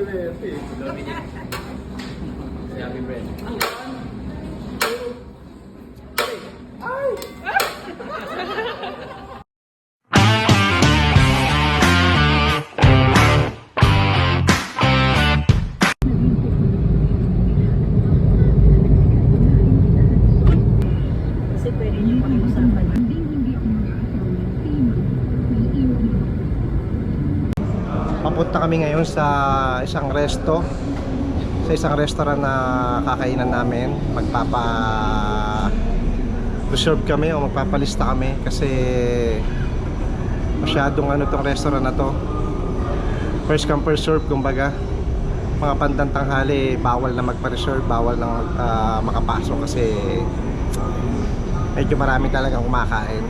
Dominic. Si Happy Bread. Kasi pwede niyo pakiusapan. Papunta kami ngayon sa isang restaurant na kakainan namin. Reserve kami o magpapalista kami kasi masyadong ano tong restaurant na to. First come first serve kumbaga. Mga bandang tanghali bawal na magpa-reserve, bawal na makapasok kasi medyo marami talagang kumakain.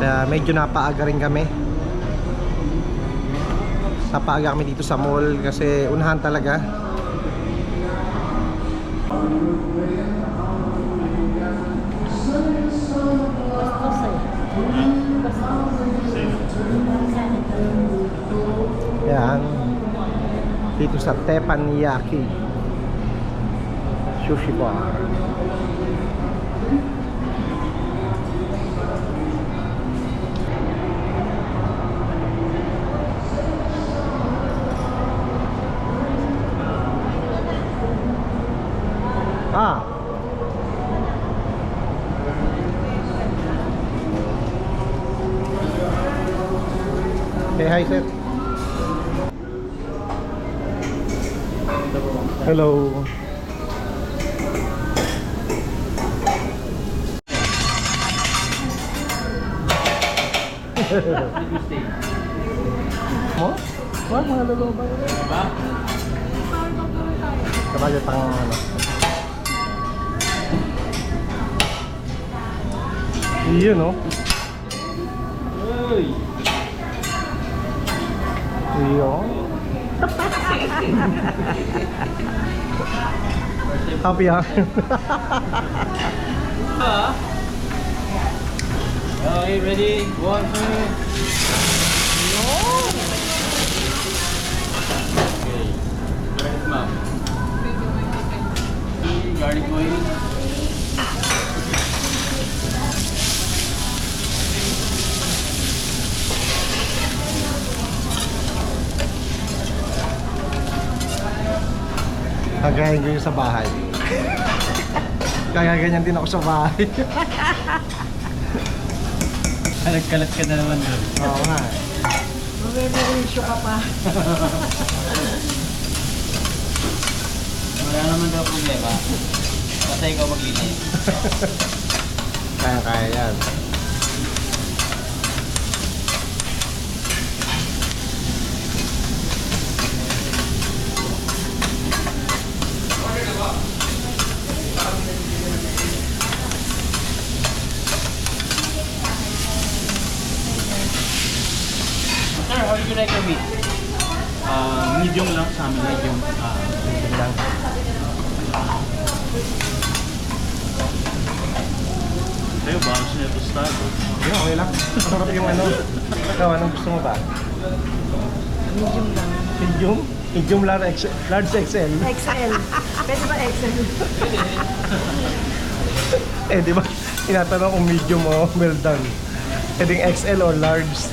Kaya medyo napaaga rin kami. Napaaga kami dito sa mall kasi unahan talaga. Yan. Dito sa Teppanyaki Sushi Bar. Say hi, sir. Hello. Mo? Wah, mga loloba. Diba? Kabagay pang ano. Iyon, no? Uy! Iyon. Happy, ha? Okay, ready? 1, 2. Okay. Garlic ma'am. Garlic oil. Kagayan ko yun sa bahay. Kaya ganyan din ako sa bahay. Kalat-kalat ka na naman doon. Oo nga. Mag-reversyo ka pa. Wala naman daw problema. Basta ikaw maglinis. Kaya yan. Sir, how do you like your meat? Medium lang sa amin. Medium. Yun lang. Kayo ba? Gusto niya tostado? Yun, okay lang. Masarap yung ano. Ikaw, anong gusto mo ba? Medium lang. Medium? Medium large XL. XL. Pwede ba XL? Eh, di ba? Tinatanong kung medium o well done. Pwedeng XL or large.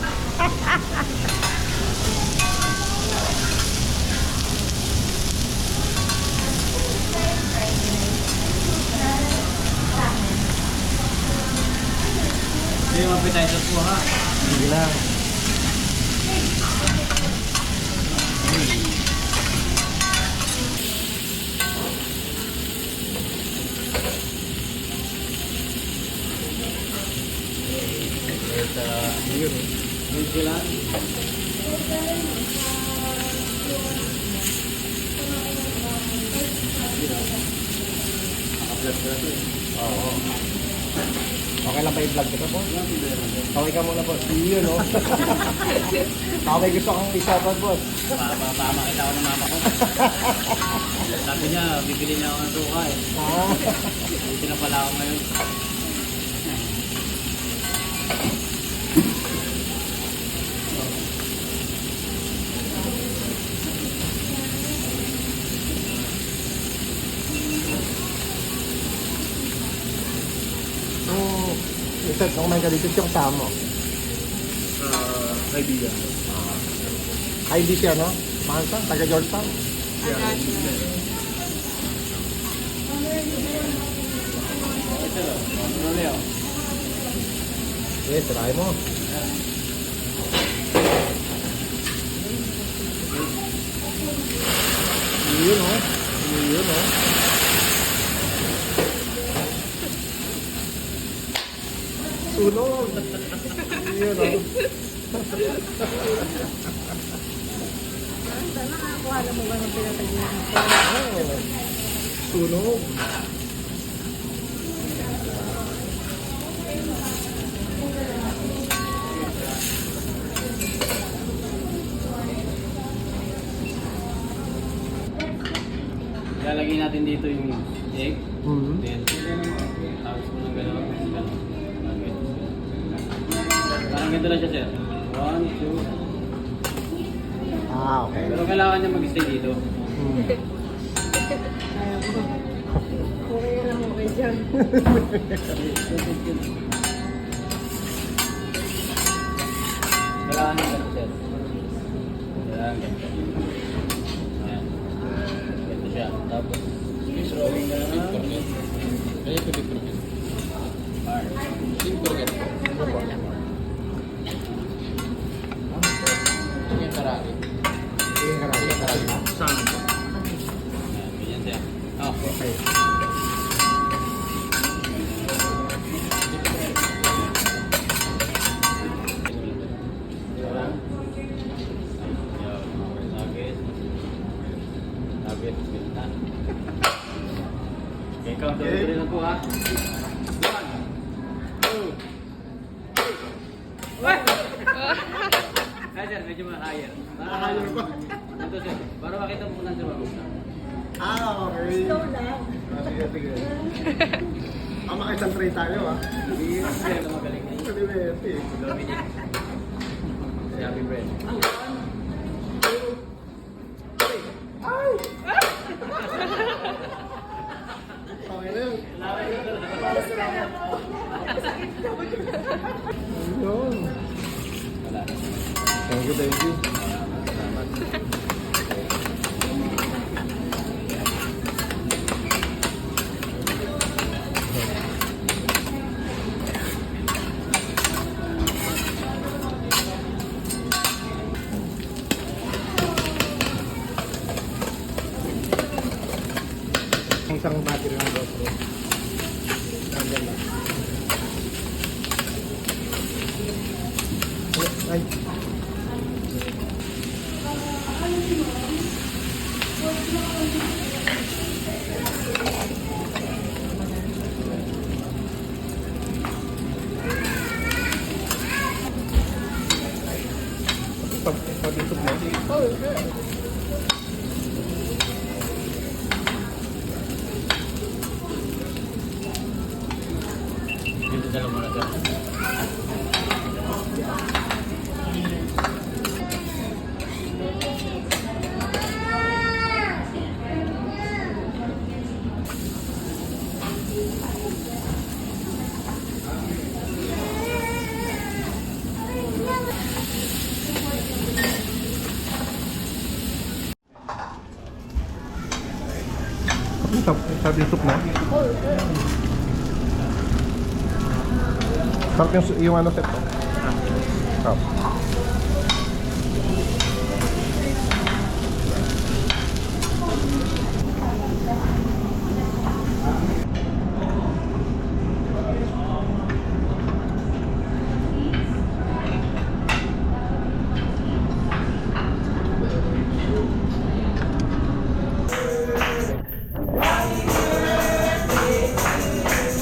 Ito yung appetizer po ha. Sige lang. New Zealand. Oo. Okay lang ba i-vlog ko po? Okay ka muna po. Yun, no? Okay, gusto kong isapan, boss. Makita ko ng mama ko. Sabi niya, bibili niya ako ng suka eh. Buti na pala ako ngayon. Seth, kung kumain ka dito, siya kasama mo. Kaibigan. Ay, di siya, no? Mahal ka, taga Georgetown. Eh, try mo. Yun, no? Yun, no? Sunog! Yun, no? Sana nakakuha na mo ba ng pinatagyan? Oh, sunog! Lalagay natin dito yung egg. Mm-hmm. Then, tapos mo ng gano'n. Parang ganito lang siya, sir. 1, 2. Ah, okay. Pero kailangan niya mag-stay dito. Mm. Ayaw ko. Okay lang, okay dyan. Kailangan niya ganito, sir. Kailangan ganito. Ayan. Ganito siya. Tapos, throwing na lang. Saan ito? Ganyan siya. Oh, Okay. Okay, count down rin na po ha. 1, 2. Ay sir, medyo higher. Higher pa. Ito sir, para makita mo kung nandiyan ako. Ah, okay. Slow lang. Sige, sige. Makisang tray tayo, ah. Hindi sir na magaling. Pwede ba yan, eh? Gawin niya. Happy bread. Okay na yun. Ayun. Wala na. Thank you, thank you. Isang battery ng GoPro. Nandiyan lang. Ay. Pag-isip mo? Oh, okay. Dito dalawa muna sir. Pag-isip na? Sarap yung ano set. Sarap.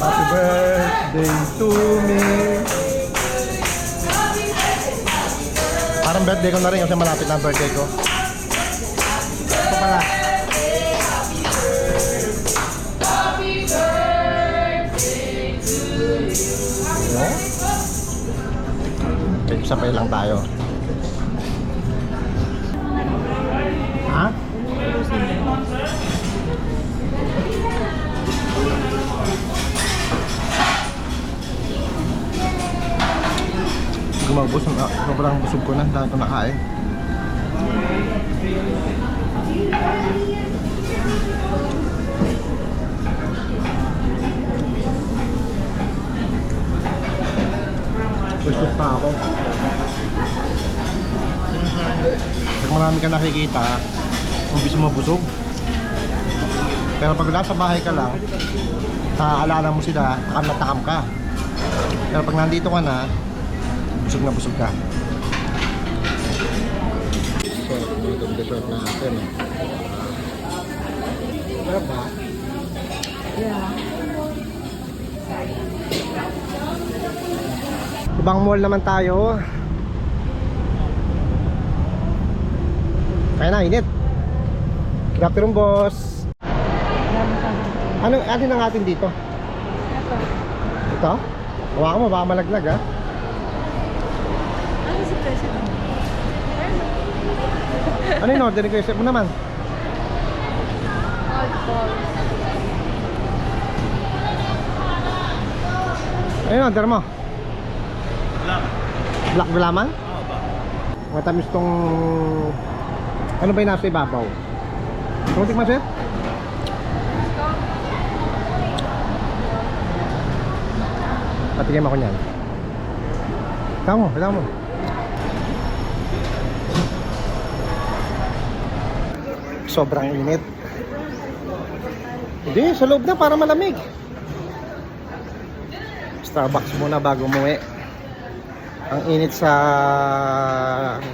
Happy birthday to me. Parang birthday ko na rin kasi malapit na ang birthday ko. Ito pala. Okay, sabay lang tayo. Ha? Gumabos, sobrang busog ko na dahil ko nakain. Busog pa ako. Pag marami ka nakikita, kung gusto mo busog. Pero pag nasa bahay ka lang, naaalala mo sila, takam na takam ka. Pero pag nandito ka na, busog na busog ka. So, itong dessert natin. Sarap ba? Yeah. Ibang mall naman tayo. Kaya na, init. Good afternoon, boss. Ano na natin dito? Ito. Ito? Hawakan mo, baka malaglag ha. Ano si President? Ano yung order ko? Isip mo naman. Hot balls. Ano yung order mo? Black. Black gulaman? Oo ba? Matamis tong... Ano ba yung nasa ibabaw? Kuntik mo, sir? Patigyan mo ako niyan. Tama mo. Sobrang init. Hindi, sa loob na para malamig. Starbucks muna bago umuwi. Ang init sa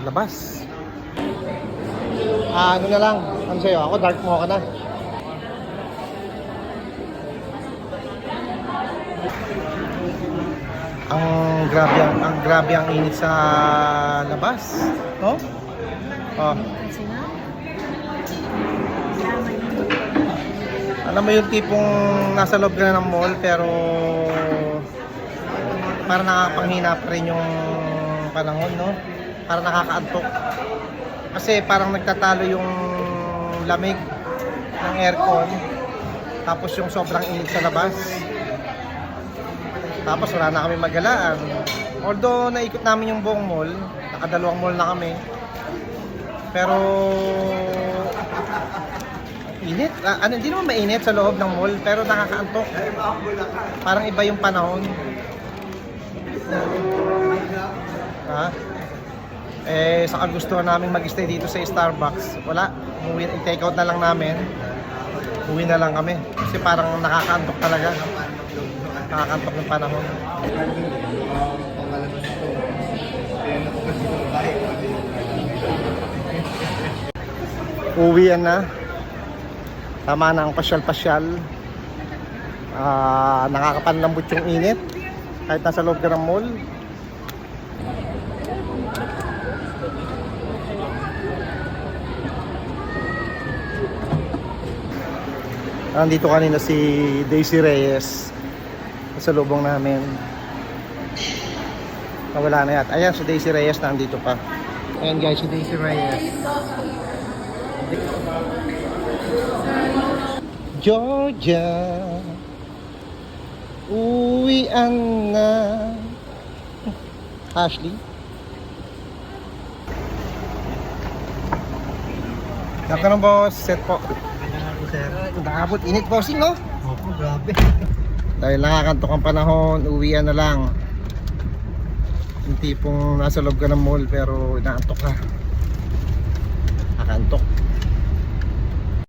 labas. Ano na lang? Ano sa'yo? Ako dark mocha na. Ang grabe ang init sa labas. Oh? Oh. Kasi nga. Alam mo yung tipong nasa loob ka na ng mall pero para nakapanghina pa rin yung panahon, no? Para nakakaantok. Kasi parang nagtatalo yung lamig ng aircon tapos yung sobrang init sa labas. Tapos wala na kami magalaan. Although naikot namin yung buong mall, nakadalawang mall na kami. Pero init. Hindi naman mainit sa loob ng mall pero nakakaantok. Parang iba yung panahon. Ha? Sa kagustuhan namin mag-stay dito sa Starbucks, wala. I-take out na lang namin. Uwi na lang kami. Kasi parang nakakaantok talaga. Nakakantok ng panahon. Uwian na. Tama na ang pasyal-pasyal. Nakakapanlambot yung init. Kahit nasa loob ka ng mall. Nandito kanina si Daisy Reyes. Sa lubong namin. Wala na yata. Ayan, si Daisy Reyes nandito pa. Ayan guys, si Daisy Reyes. Georgia, uwian na. Ashley. Naka ng boss, set po. Nakabot, init bossing, no? Opo, grabe. Dahil nakakantok ang panahon, uwian na lang. Yung tipong nasa loob ka ng mall pero inaantok ka. Nakakantok.